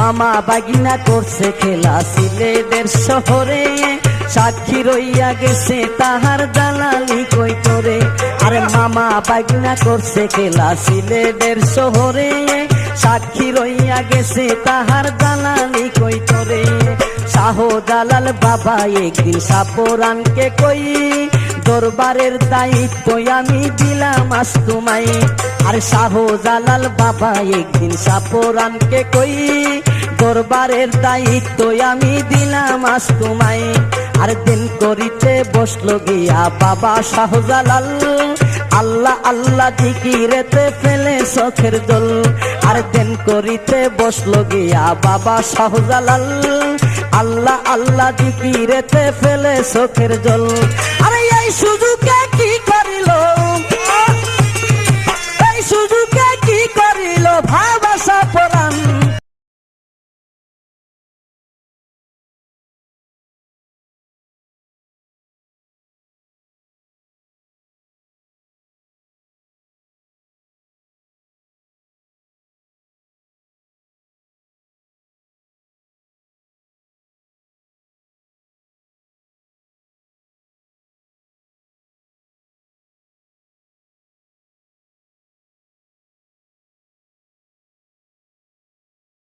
মামা বাগিনা করছে খেলা সিলেটের শহরে, সাক্ষী রইয়া গেছে তাহার জালালি কই তোরে। আরে মামা বাগিনা করছে খেলা সিলেটের শহরে, সাক্ষী রইয়া গেছে তাহার জালালি কই তোরে। শাহজালাল বাবা একদিন সাপরানকে কই, দরবারের দায়িত্ব আমি দিলাম আজ তোমায়। আর শাহজালাল বাবা একদিন সাপরানকে কই, দরবারের দায়িত্ব আমি দিলাম আজ তোমায়। আর দিন করিতে বসলো গিয়া বাবা শাহজালাল, আল্লাহ আল্লাহ জিকিরেতে ফেলে চোখের জল। আর দিন করিতে বসলো গিয়া বাবা শাহজালাল, আল্লাহ আল্লাহ জিকিরেতে ফেলে চোখের জল। আরে এই সুযোগে কি করিল, এই সুযোগে কি করিল বাবা শাহজালাল।